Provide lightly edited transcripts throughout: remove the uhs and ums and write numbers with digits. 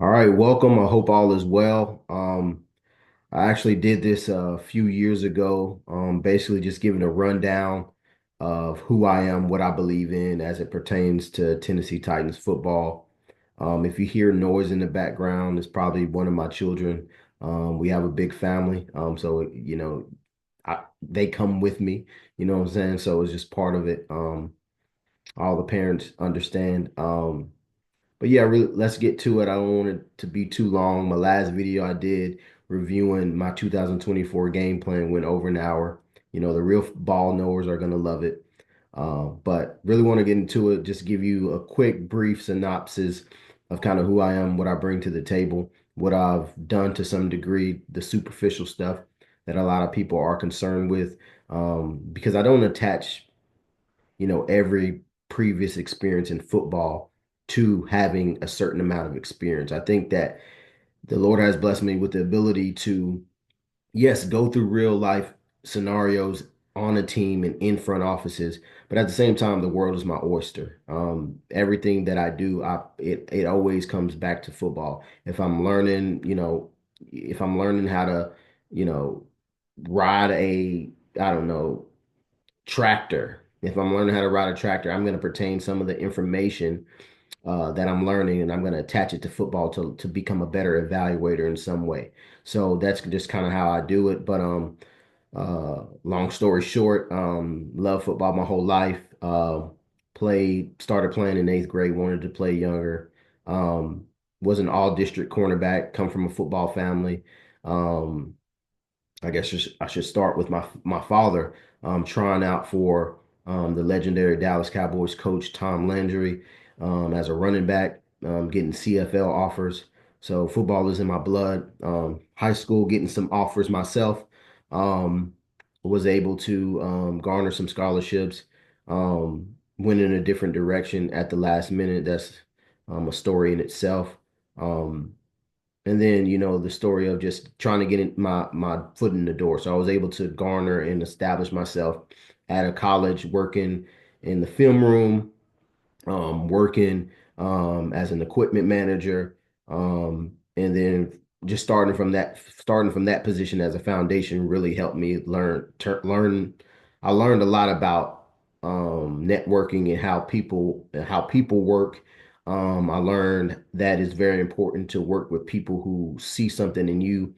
All right, welcome. I hope all is well. I actually did this a few years ago, basically just giving a rundown of who I am, what I believe in as it pertains to Tennessee Titans football. If you hear noise in the background, it's probably one of my children. We have a big family, so they come with me. You know what I'm saying? So it's just part of it. All the parents understand. But yeah, really, let's get to it. I don't want it to be too long. My last video I did reviewing my 2024 game plan went over an hour. The real ball knowers are gonna love it. But really want to get into it. Just give you a quick, brief synopsis of kind of who I am, what I bring to the table, what I've done to some degree, the superficial stuff that a lot of people are concerned with. Because I don't attach every previous experience in football to having a certain amount of experience. I think that the Lord has blessed me with the ability to, yes, go through real life scenarios on a team and in front offices, but at the same time, the world is my oyster. Everything that I do, it always comes back to football. If I'm learning how to, you know, ride I don't know, tractor. If I'm learning how to ride a tractor, I'm going to pertain some of the information that I'm learning, and I'm going to attach it to football to become a better evaluator in some way. So that's just kind of how I do it. But long story short, love football my whole life. Started playing in eighth grade, wanted to play younger. Um, was an all district cornerback, come from a football family. Um, I guess I should start with my father trying out for the legendary Dallas Cowboys coach Tom Landry as a running back, getting CFL offers. So football is in my blood. High school, getting some offers myself. Um, was able to garner some scholarships. Went in a different direction at the last minute. That's a story in itself. Um, and then, the story of just trying to get my foot in the door. So I was able to garner and establish myself at a college, working in the film room, working as an equipment manager, and then just starting from that position as a foundation really helped me learn. I learned a lot about networking and how people work. I learned that it's very important to work with people who see something in you,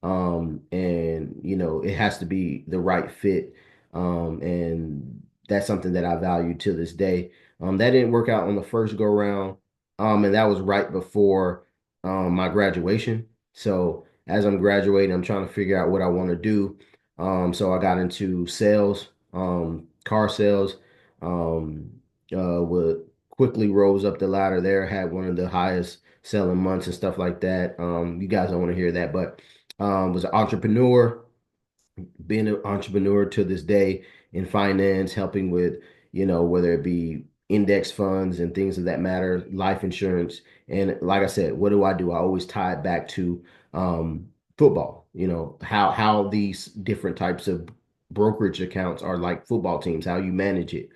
and it has to be the right fit, and that's something that I value to this day. That didn't work out on the first go round, and that was right before my graduation. So as I'm graduating, I'm trying to figure out what I want to do. So I got into sales, car sales. um Would quickly rose up the ladder there, had one of the highest selling months and stuff like that. You guys don't want to hear that, but was an entrepreneur, being an entrepreneur to this day in finance, helping with, whether it be index funds and things of that matter, life insurance. And like I said, what do? I always tie it back to football, how these different types of brokerage accounts are like football teams, how you manage it.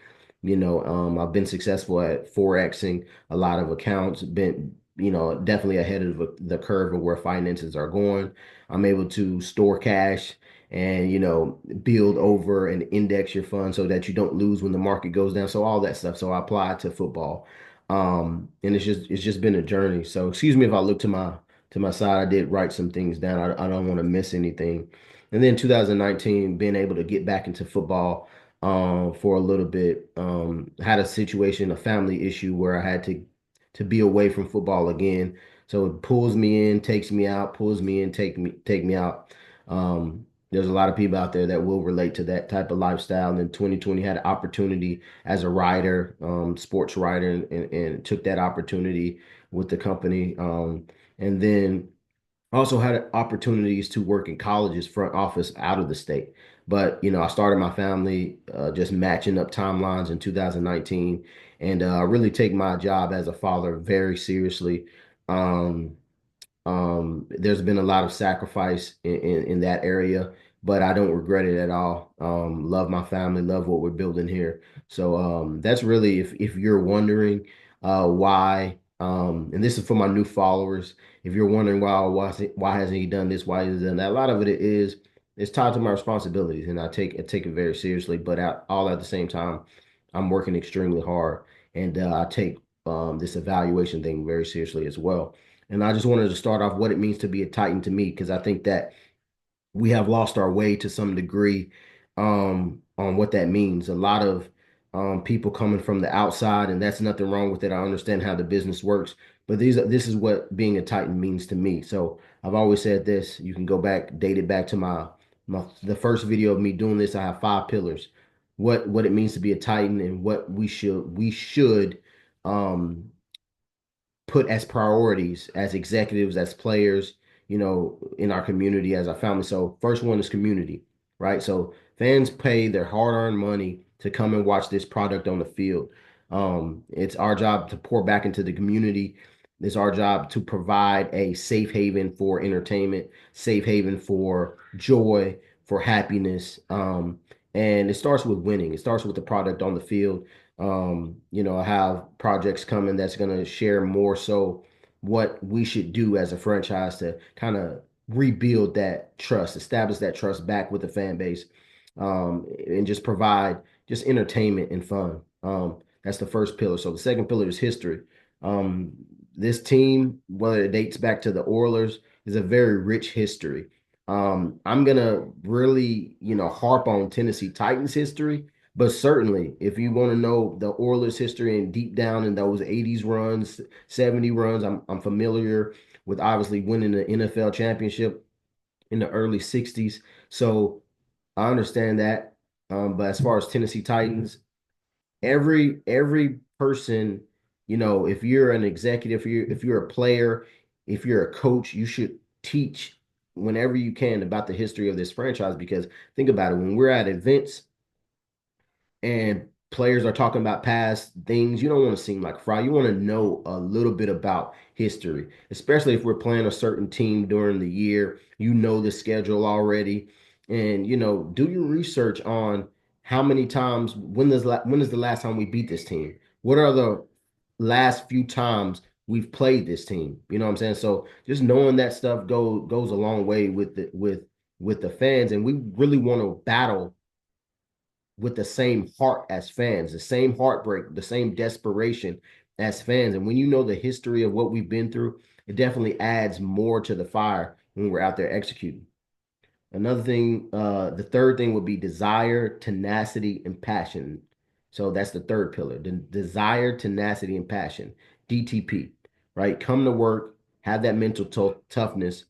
I've been successful at forexing a lot of accounts, been, definitely ahead of the curve of where finances are going. I'm able to store cash and build over and index your fund so that you don't lose when the market goes down. So all that stuff. So I apply it to football. And it's just been a journey. So excuse me if I look to my side. I did write some things down. I don't want to miss anything. And then 2019, being able to get back into football for a little bit. Had a situation, a family issue where I had to be away from football again. So it pulls me in, takes me out, pulls me in, take me out. There's a lot of people out there that will relate to that type of lifestyle. And in 2020, had an opportunity as a writer, sports writer, and took that opportunity with the company. And then also had opportunities to work in colleges front office out of the state. But, I started my family just matching up timelines in 2019, and really take my job as a father very seriously. Um, there's been a lot of sacrifice in that area, but I don't regret it at all. Love my family, love what we're building here. So that's really, if you're wondering why And this is for my new followers. If you're wondering why hasn't he done this? Why hasn't he done that? A lot of it is it's tied to my responsibilities, and I take it very seriously. But all at the same time, I'm working extremely hard, and I take this evaluation thing very seriously as well. And I just wanted to start off what it means to be a Titan to me, because I think that we have lost our way to some degree on what that means. A lot of people coming from the outside, and that's nothing wrong with it. I understand how the business works, but this is what being a Titan means to me. So I've always said this. You can go back, date it back to my the first video of me doing this. I have 5 pillars. What it means to be a Titan and what we should um put as priorities as executives, as players, in our community, as our family. So first one is community, right? So fans pay their hard-earned money to come and watch this product on the field. It's our job to pour back into the community. It's our job to provide a safe haven for entertainment, safe haven for joy, for happiness. And it starts with winning. It starts with the product on the field. I have projects coming that's going to share more so what we should do as a franchise to kind of rebuild that trust, establish that trust back with the fan base, and just provide just entertainment and fun. That's the first pillar. So the second pillar is history. Um, this team, whether it dates back to the Oilers, is a very rich history. I'm gonna really, harp on Tennessee Titans history, but certainly, if you want to know the Oilers' history and deep down in those 80s runs, 70 runs, I'm familiar with obviously winning the NFL championship in the early 60s. So I understand that. But as far as Tennessee Titans, every person, if you're an executive, if you're a player, if you're a coach, you should teach whenever you can about the history of this franchise. Because think about it, when we're at events and players are talking about past things, you don't want to seem like a fraud. You want to know a little bit about history, especially if we're playing a certain team during the year. You know the schedule already, and do your research on how many times. When is the last time we beat this team? What are the last few times we've played this team? You know what I'm saying? So just knowing that stuff goes a long way with the fans, and we really want to battle with the same heart as fans, the same heartbreak, the same desperation as fans. And when you know the history of what we've been through, it definitely adds more to the fire when we're out there executing. Another thing, the third thing would be desire, tenacity, and passion. So that's the third pillar, the desire, tenacity, and passion, DTP, right? Come to work, have that mental toughness,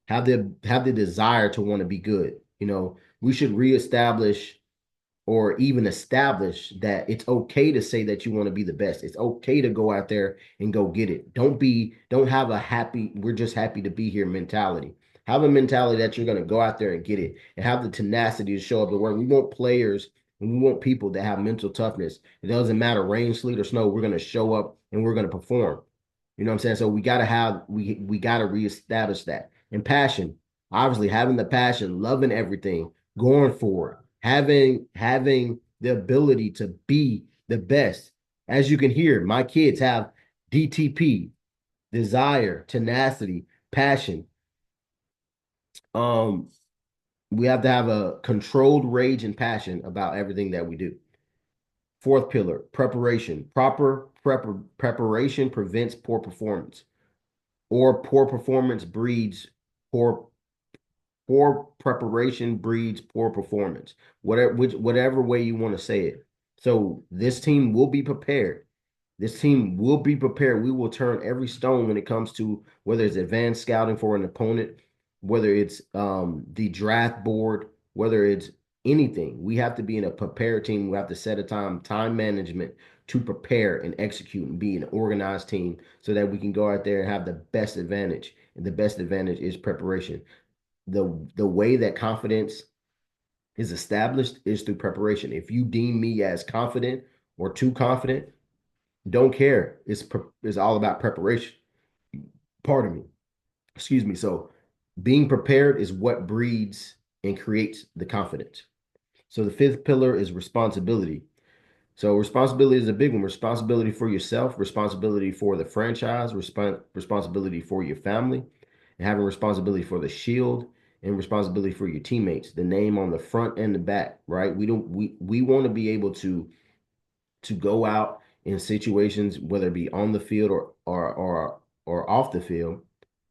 have the desire to want to be good. We should reestablish or even establish that it's okay to say that you want to be the best. It's okay to go out there and go get it. Don't have a we're just happy to be here mentality. Have a mentality that you're going to go out there and get it and have the tenacity to show up at work. We want players and we want people that have mental toughness. It doesn't matter rain, sleet, or snow. We're going to show up and we're going to perform. You know what I'm saying? So we got to reestablish that. And passion, obviously having the passion, loving everything, going for it, having the ability to be the best. As you can hear, my kids have DTP, desire, tenacity, passion. Um, we have to have a controlled rage and passion about everything that we do. Fourth pillar, preparation. Preparation prevents poor performance, or poor performance breeds poor poor preparation breeds poor performance. Whatever way you want to say it. So this team will be prepared. This team will be prepared. We will turn every stone when it comes to whether it's advanced scouting for an opponent, whether it's the draft board, whether it's anything. We have to be in a prepared team. We have to set a time management to prepare and execute and be an organized team so that we can go out there and have the best advantage. And the best advantage is preparation. The way that confidence is established is through preparation. If you deem me as confident or too confident, don't care. It's all about preparation. Pardon me. Excuse me. So being prepared is what breeds and creates the confidence. So the fifth pillar is responsibility. So responsibility is a big one. Responsibility for yourself, responsibility for the franchise, responsibility for your family, and having responsibility for the shield and responsibility for your teammates. The name on the front and the back, right? We want to be able to go out in situations, whether it be on the field or off the field,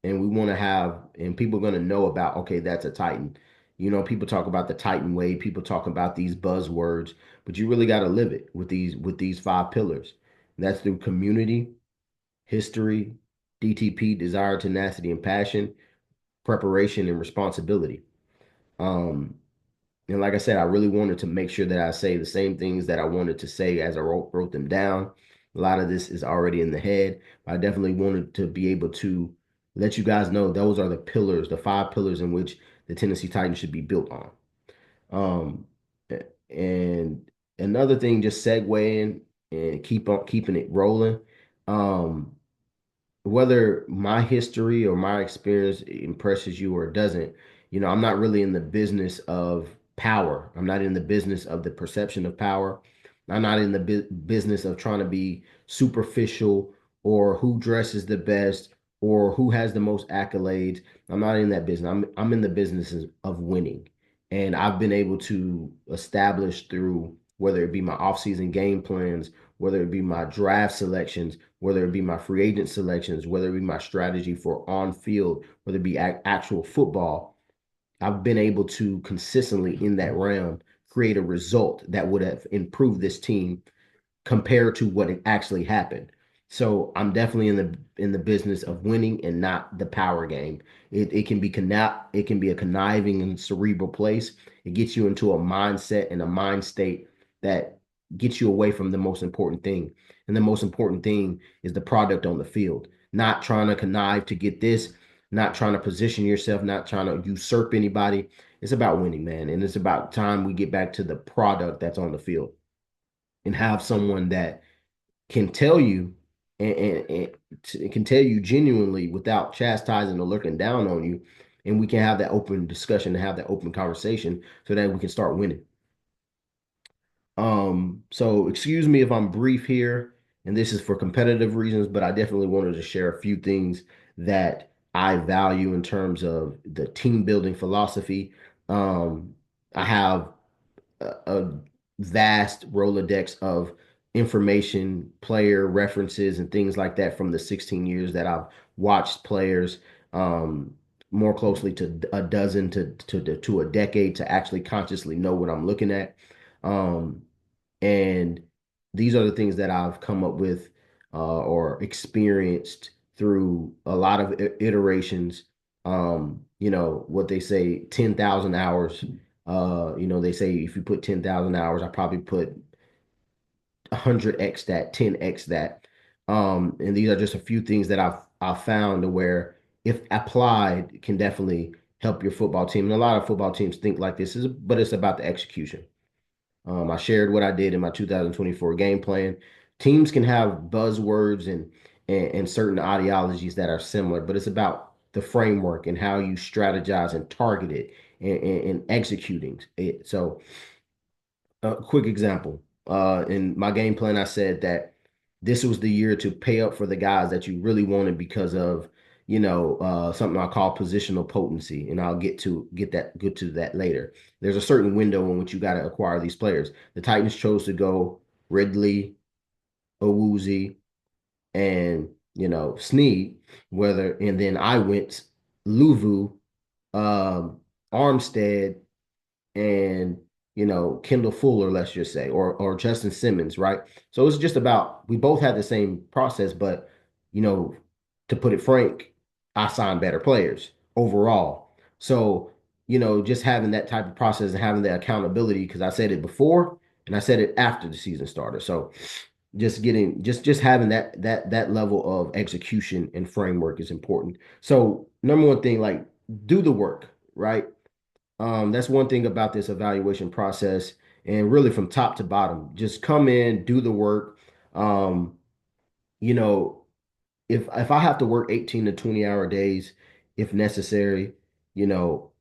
and we want to have and people are going to know about, okay, that's a Titan. You know, people talk about the Titan way, people talk about these buzzwords, but you really got to live it with these five pillars. And that's through community, history, DTP, desire, tenacity, and passion, preparation, and responsibility. Um, and like I said, I really wanted to make sure that I say the same things that I wanted to say as I wrote them down. A lot of this is already in the head. I definitely wanted to be able to let you guys know those are the pillars, the five pillars in which the Tennessee Titans should be built on. Um, and another thing, just segueing and keep on keeping it rolling. Um, Whether my history or my experience impresses you or doesn't, you know, I'm not really in the business of power. I'm not in the business of the perception of power. I'm not in the business of trying to be superficial or who dresses the best or who has the most accolades. I'm not in that business. I'm in the business of winning. And I've been able to establish through whether it be my offseason game plans, whether it be my draft selections, whether it be my free agent selections, whether it be my strategy for on field, whether it be actual football, I've been able to consistently in that realm create a result that would have improved this team compared to what actually happened. So I'm definitely in the business of winning and not the power game. It can be it can be a conniving and cerebral place. It gets you into a mindset and a mind state that gets you away from the most important thing. And the most important thing is the product on the field. Not trying to connive to get this, not trying to position yourself, not trying to usurp anybody. It's about winning, man. And it's about time we get back to the product that's on the field and have someone that can tell you and can tell you genuinely without chastising or looking down on you, and we can have that open discussion and have that open conversation so that we can start winning. So excuse me if I'm brief here, and this is for competitive reasons, but I definitely wanted to share a few things that I value in terms of the team building philosophy. Um, I have a vast Rolodex of information, player references, and things like that from the 16 years that I've watched players, um, more closely to a dozen to a decade to actually consciously know what I'm looking at. Um, and these are the things that I've come up with or experienced through a lot of iterations. You know, what they say, 10,000 hours. You know, they say if you put 10,000 hours, I probably put 100x that, 10x that. And these are just a few things that I've found to where if applied can definitely help your football team. And a lot of football teams think like this is, but it's about the execution. I shared what I did in my 2024 game plan. Teams can have buzzwords and certain ideologies that are similar, but it's about the framework and how you strategize and target it and executing it. So, a quick example. In my game plan, I said that this was the year to pay up for the guys that you really wanted because of, you know, something I call positional potency, and I'll get to that later. There's a certain window in which you got to acquire these players. The Titans chose to go Ridley, Owuzie, and you know Snead, and then I went Luvu, um, Armstead, and you know Kendall Fuller, let's just say, or Justin Simmons, right? So it's just about we both had the same process, but you know, to put it frank, I signed better players overall. So you know, just having that type of process and having the accountability, because I said it before and I said it after the season started. So just getting just having that level of execution and framework is important. So number one thing, like do the work, right? That's one thing about this evaluation process, and really from top to bottom, just come in, do the work. Um, you know, if I have to work 18 to 20-hour days, if necessary, you know,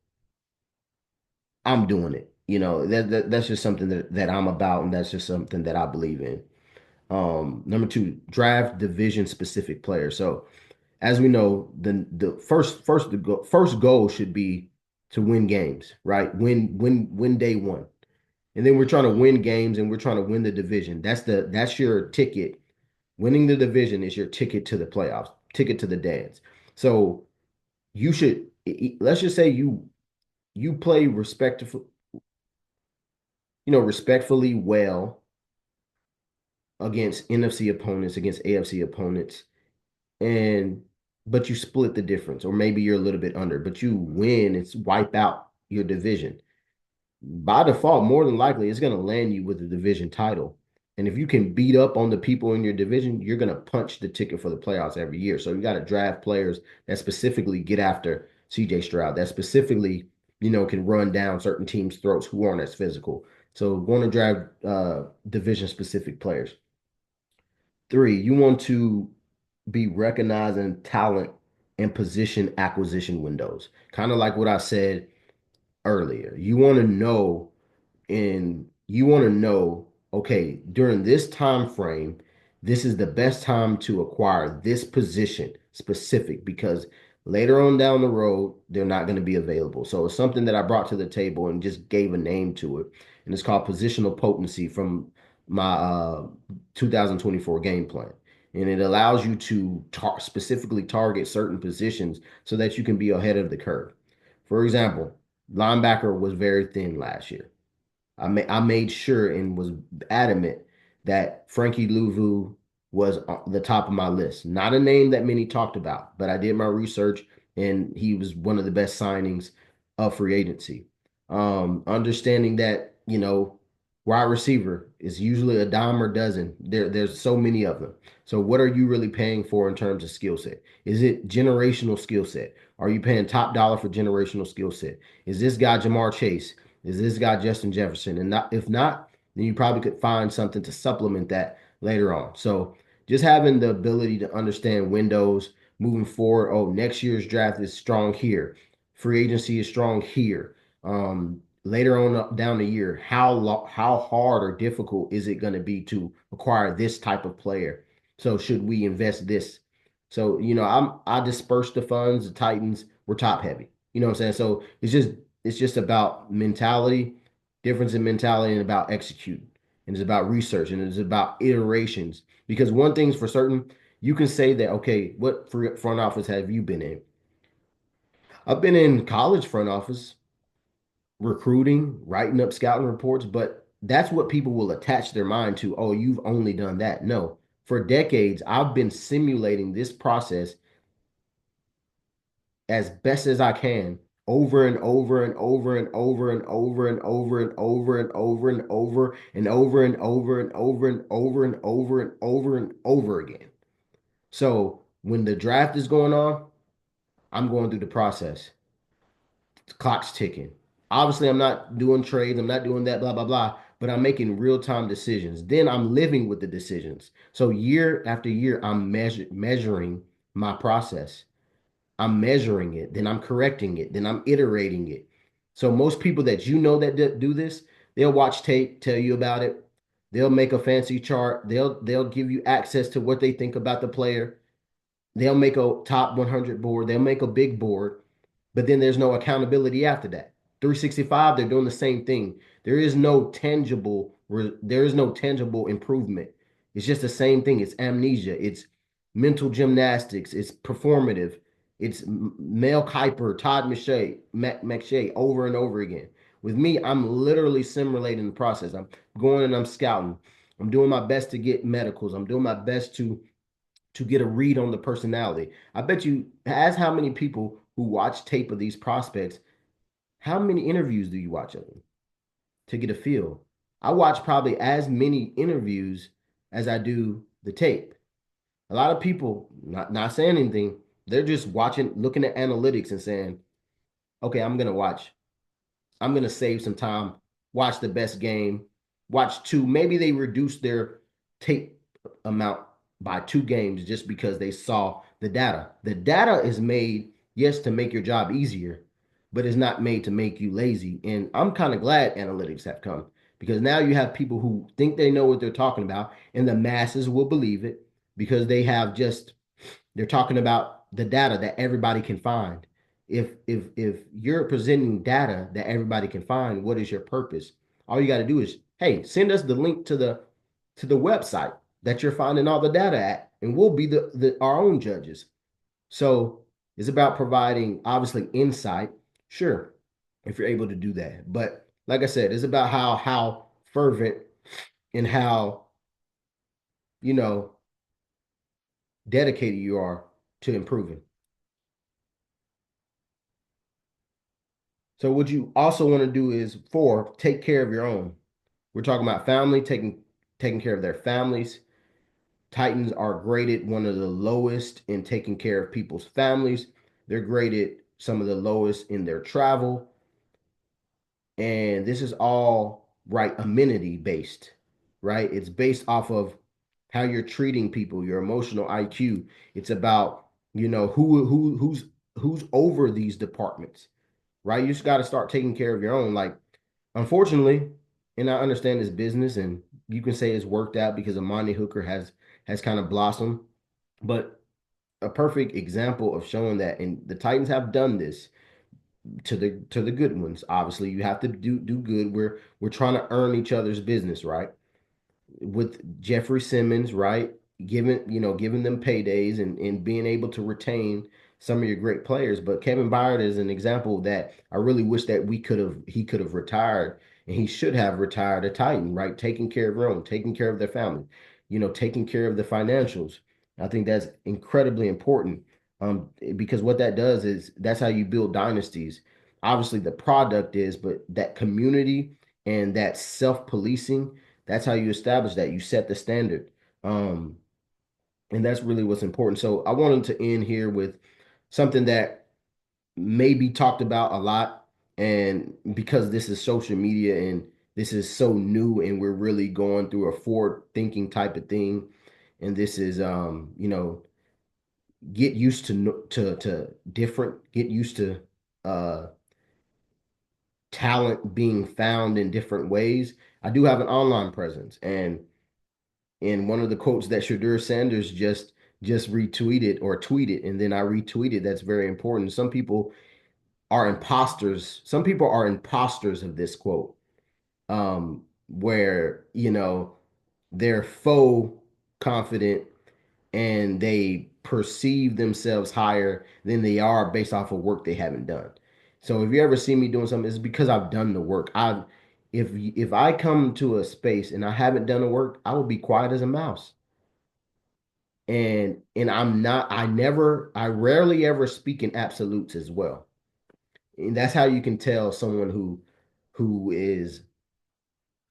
I'm doing it. That's just something that I'm about, and that's just something that I believe in. Number two, draft division specific players. So as we know, the first goal should be to win games, right? Win day one. And then we're trying to win games and we're trying to win the division. That's your ticket. Winning the division is your ticket to the playoffs, ticket to the dance. So you should let's just say you play respectfully well against NFC opponents, against AFC opponents, and but you split the difference, or maybe you're a little bit under, but you win, it's wipe out your division. By default, more than likely, it's going to land you with a division title. And if you can beat up on the people in your division, you're going to punch the ticket for the playoffs every year. So you got to draft players that specifically get after CJ Stroud, that specifically, can run down certain teams' throats who aren't as physical. So going to draft division specific players. Three, you want to be recognizing talent and position acquisition windows. Kind of like what I said earlier. You want to know, okay, during this time frame, this is the best time to acquire this position specific because later on down the road, they're not going to be available. So it's something that I brought to the table and just gave a name to it. And it's called positional potency from my 2024 game plan. And it allows you to specifically target certain positions so that you can be ahead of the curve. For example, linebacker was very thin last year. I made sure and was adamant that Frankie Louvu was on the top of my list. Not a name that many talked about, but I did my research and he was one of the best signings of free agency. Understanding that, wide receiver is usually a dime or dozen. There's so many of them. So what are you really paying for in terms of skill set? Is it generational skill set? Are you paying top dollar for generational skill set? Is this guy Jamar Chase? Is this guy Justin Jefferson? And if not, then you probably could find something to supplement that later on. So just having the ability to understand windows moving forward. Oh, next year's draft is strong here. Free agency is strong here. Later on down the year, how hard or difficult is it going to be to acquire this type of player? So should we invest this? So I dispersed the funds. The Titans were top heavy. You know what I'm saying? So it's just about mentality, difference in mentality, and about executing. And it's about research and it's about iterations. Because one thing's for certain, you can say that, okay, what front office have you been in? I've been in college front office, recruiting, writing up scouting reports, but that's what people will attach their mind to. Oh, you've only done that. No, for decades, I've been simulating this process as best as I can over and over and over and over and over and over and over and over and over and over and over and over and over and over and over and over again. So when the draft is going on, I'm going through the process. The clock's ticking. Obviously, I'm not doing trades, I'm not doing that, blah, blah, blah, but I'm making real-time decisions. Then I'm living with the decisions. So year after year, I'm measuring my process. I'm measuring it, then I'm correcting it, then I'm iterating it. So most people that that do this, they'll watch tape, tell you about it. They'll make a fancy chart. They'll give you access to what they think about the player. They'll make a top 100 board. They'll make a big board, but then there's no accountability after that. 365, they're doing the same thing. There is no tangible improvement. It's just the same thing. It's amnesia. It's mental gymnastics. It's performative. It's Mel Kiper, Todd McShay over and over again. With me, I'm literally simulating the process. I'm going and I'm scouting. I'm doing my best to get medicals. I'm doing my best to get a read on the personality. I bet you, as how many people who watch tape of these prospects, how many interviews do you watch of them to get a feel? I watch probably as many interviews as I do the tape. A lot of people not saying anything, they're just watching, looking at analytics and saying, okay, I'm gonna save some time, watch the best game, watch two. Maybe they reduce their tape amount by two games just because they saw the data. The data is made, yes, to make your job easier, but it's not made to make you lazy. And I'm kind of glad analytics have come because now you have people who think they know what they're talking about, and the masses will believe it because they're talking about the data that everybody can find. If you're presenting data that everybody can find, what is your purpose? All you got to do is, hey, send us the link to the website that you're finding all the data at, and we'll be the our own judges. So it's about providing obviously insight, sure, if you're able to do that. But like I said, it's about how fervent and how, you know, dedicated you are to improving. So what you also want to do is four, take care of your own. We're talking about family, taking care of their families. Titans are graded one of the lowest in taking care of people's families. They're graded some of the lowest in their travel. And this is all right, amenity based, right? It's based off of how you're treating people, your emotional IQ. It's about, who's over these departments, right? You just got to start taking care of your own. Like, unfortunately, and I understand this business, and you can say it's worked out because Amani Hooker has kind of blossomed, but a perfect example of showing that, and the Titans have done this to the good ones. Obviously, you have to do good. We're trying to earn each other's business, right? With Jeffrey Simmons, right? Giving them paydays and being able to retain some of your great players. But Kevin Byard is an example that I really wish that he could have retired, and he should have retired a Titan, right? Taking care of their own, taking care of their family, taking care of the financials. I think that's incredibly important. Because what that does is that's how you build dynasties. Obviously, the product is, but that community and that self-policing, that's how you establish that. You set the standard. Um, and that's really what's important. So I wanted to end here with something that may be talked about a lot. And because this is social media and this is so new and we're really going through a forward thinking type of thing. And this is, get used to different, get used to uh, talent being found in different ways. I do have an online presence, and in one of the quotes that Shadur Sanders just retweeted or tweeted, and then I retweeted. That's very important. Some people are imposters. Some people are imposters of this quote, where they're faux confident and they perceive themselves higher than they are based off of work they haven't done. So if you ever see me doing something, it's because I've done the work. If I come to a space and I haven't done the work, I will be quiet as a mouse. And I rarely ever speak in absolutes as well. And that's how you can tell someone who is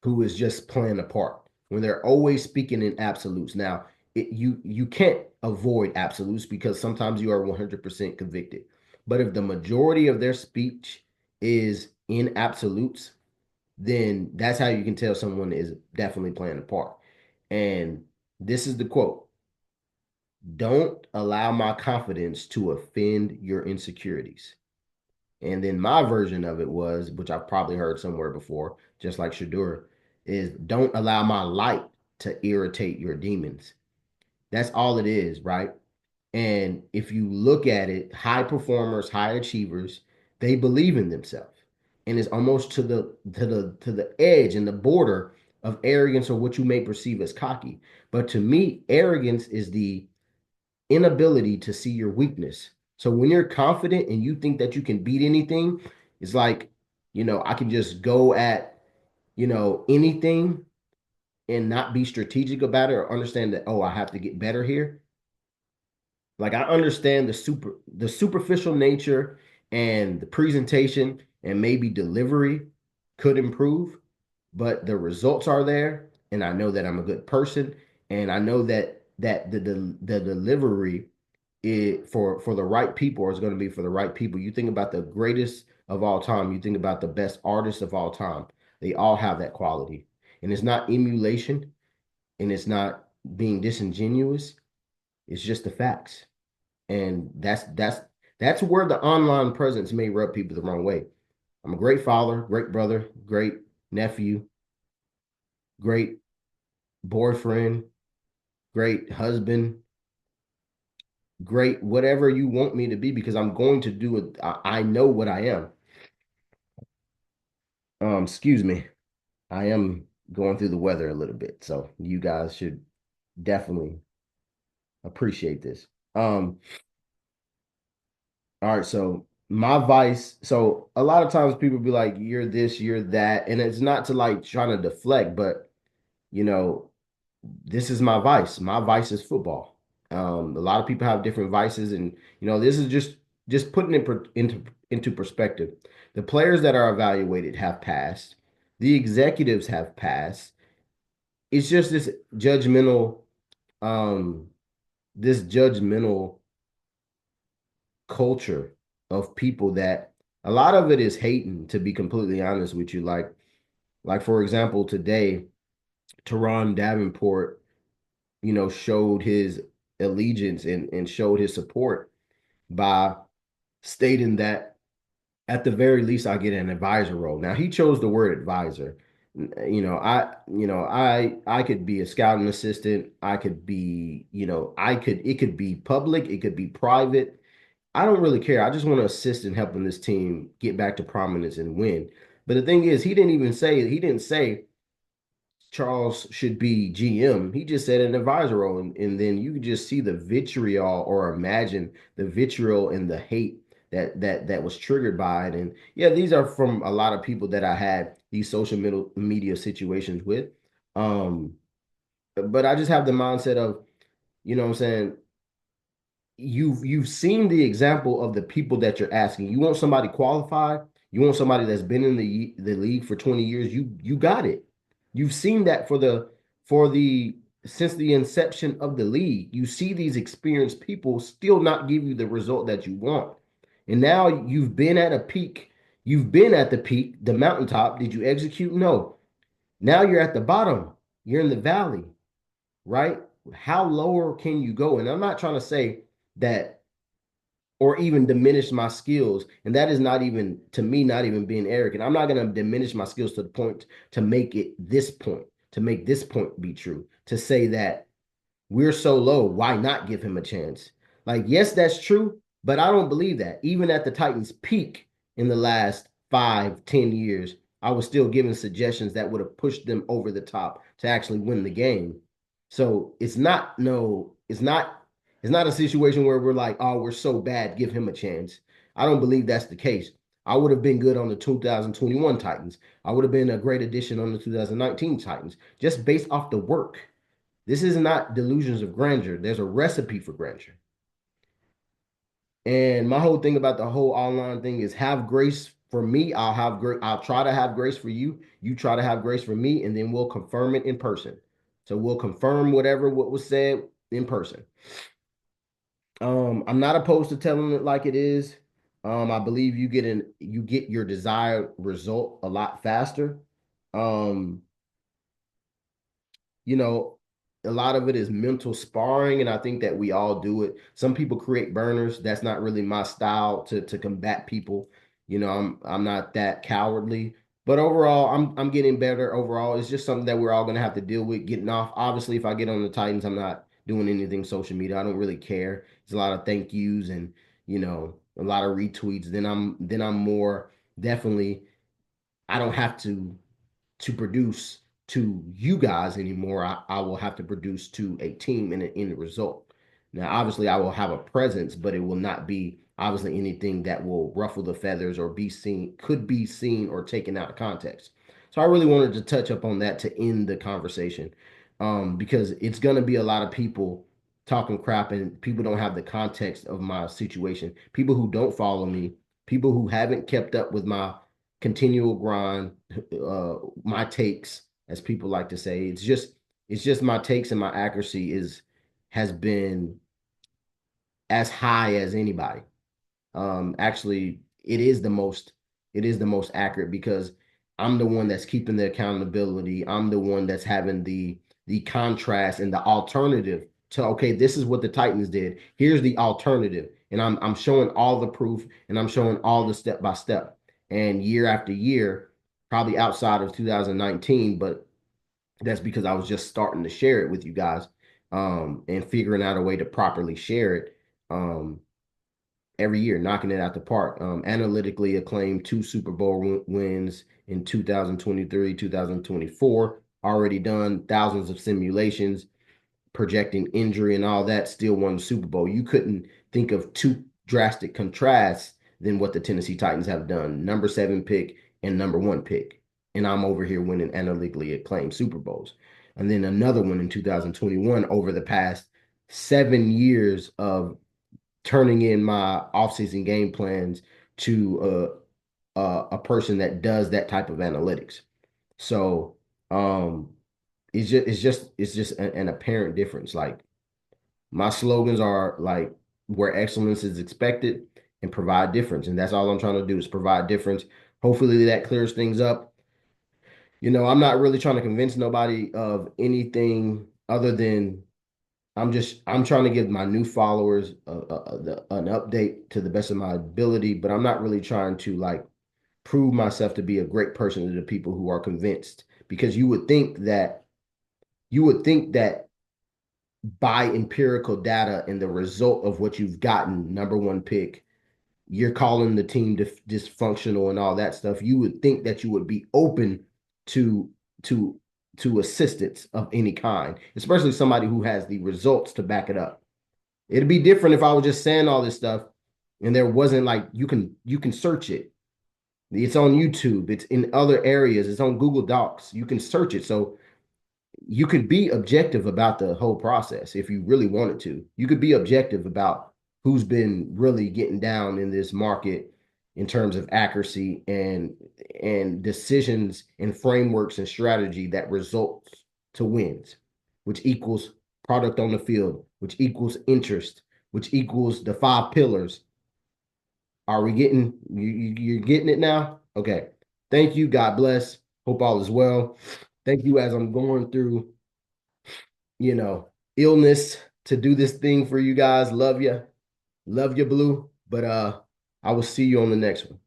who is just playing a part when they're always speaking in absolutes. Now, you can't avoid absolutes because sometimes you are 100% convicted. But if the majority of their speech is in absolutes, then that's how you can tell someone is definitely playing a part. And this is the quote: "Don't allow my confidence to offend your insecurities." And then my version of it was, which I've probably heard somewhere before, just like Shadur, is don't allow my light to irritate your demons. That's all it is, right? And if you look at it, high performers, high achievers, they believe in themselves. And it's almost to the edge and the border of arrogance or what you may perceive as cocky. But to me, arrogance is the inability to see your weakness. So when you're confident and you think that you can beat anything, it's like, I can just go at, anything and not be strategic about it or understand that, oh, I have to get better here. Like I understand the superficial nature and the presentation and maybe delivery could improve, but the results are there, and I know that I'm a good person, and I know that the delivery for the right people is going to be for the right people. You think about the greatest of all time, you think about the best artists of all time. They all have that quality. And it's not emulation and it's not being disingenuous. It's just the facts. And That's where the online presence may rub people the wrong way. I'm a great father, great brother, great nephew, great boyfriend, great husband, great whatever you want me to be because I'm going to do it. I know what I am. Excuse me. I am going through the weather a little bit, so you guys should definitely appreciate this. All right, so my vice, so a lot of times people be like, you're this, you're that, and it's not to like trying to deflect, but you know, this is my vice. My vice is football. A lot of people have different vices, and this is just putting it into perspective. The players that are evaluated have passed. The executives have passed. It's just um, this judgmental culture of people that a lot of it is hating, to be completely honest with you. Like for example, today, Teron Davenport showed his allegiance and showed his support by stating that at the very least I get an advisor role. Now he chose the word advisor. I could be a scouting assistant. I could be, it could be public, it could be private. I don't really care. I just want to assist in helping this team get back to prominence and win. But the thing is, he didn't say Charles should be GM. He just said an advisor role, and then you could just see the vitriol or imagine the vitriol and the hate that was triggered by it. And yeah, these are from a lot of people that I had these social media situations with. Um, but I just have the mindset of, what I'm saying, you've seen the example of the people that you're asking. You want somebody qualified, you want somebody that's been in the league for 20 years, you got it. You've seen that for the since the inception of the league. You see these experienced people still not give you the result that you want. And now you've been at a peak. You've been at the peak, the mountaintop. Did you execute? No. Now you're at the bottom. You're in the valley, right? How lower can you go? And I'm not trying to say that or even diminish my skills. And that is not even, to me, not even being arrogant. I'm not going to diminish my skills to the point to make it this point, to make this point be true, to say that we're so low, why not give him a chance? Like, yes, that's true, but I don't believe that. Even at the Titans' peak in the last 5, 10 years, I was still giving suggestions that would have pushed them over the top to actually win the game. So it's not a situation where we're like, oh, we're so bad, give him a chance. I don't believe that's the case. I would have been good on the 2021 Titans. I would have been a great addition on the 2019 Titans, just based off the work. This is not delusions of grandeur. There's a recipe for grandeur. And my whole thing about the whole online thing is have grace for me. I'll try to have grace for you. You try to have grace for me, and then we'll confirm it in person. So we'll confirm what was said in person. I'm not opposed to telling it like it is. I believe you get your desired result a lot faster. Um, you know, a lot of it is mental sparring, and I think that we all do it. Some people create burners. That's not really my style to combat people. I'm not that cowardly. But overall, I'm getting better overall. It's just something that we're all gonna have to deal with getting off. Obviously, if I get on the Titans, I'm not doing anything social media. I don't really care. It's a lot of thank yous and a lot of retweets. Then I'm more definitely I don't have to produce to you guys anymore. I will have to produce to a team in the result. Now, obviously, I will have a presence, but it will not be obviously anything that will ruffle the feathers or could be seen or taken out of context. So I really wanted to touch up on that to end the conversation, because it's going to be a lot of people talking crap and people don't have the context of my situation. People who don't follow me, people who haven't kept up with my continual grind, my takes, as people like to say. It's just my takes and my accuracy has been as high as anybody. Actually, it is the most accurate because I'm the one that's keeping the accountability. I'm the one that's having the contrast and the alternative to, okay, this is what the Titans did. Here's the alternative. And I'm showing all the proof and I'm showing all the step by step. And year after year, probably outside of 2019, but that's because I was just starting to share it with you guys, and figuring out a way to properly share it. Um, every year, knocking it out the park. Analytically acclaimed two Super Bowl wins in 2023, 2024. Already done thousands of simulations, projecting injury and all that. Still won the Super Bowl. You couldn't think of two drastic contrasts than what the Tennessee Titans have done. Number 7 pick and number 1 pick. And I'm over here winning analytically acclaimed Super Bowls. And then another one in 2021 over the past 7 years of turning in my offseason game plans to a person that does that type of analytics. So it's just an apparent difference. Like my slogans are like where excellence is expected and provide difference, and that's all I'm trying to do is provide difference. Hopefully that clears things up. I'm not really trying to convince nobody of anything other than I'm trying to give my new followers an update to the best of my ability, but I'm not really trying to like prove myself to be a great person to the people who are convinced, because you would think that by empirical data and the result of what you've gotten, number 1 pick, you're calling the team dysfunctional and all that stuff. You would think that you would be open to to to assistance of any kind, especially somebody who has the results to back it up. It'd be different if I was just saying all this stuff and there wasn't, like, you can search it. It's on YouTube, it's in other areas, it's on Google Docs. You can search it. So you could be objective about the whole process if you really wanted to. You could be objective about who's been really getting down in this market in terms of accuracy and decisions and frameworks and strategy that results to wins, which equals product on the field, which equals interest, which equals the 5 pillars. Are we getting you're getting it now? Okay. Thank you. God bless. Hope all is well. Thank you as I'm going through illness to do this thing for you guys. Love you. Love you, Blue. But I will see you on the next one.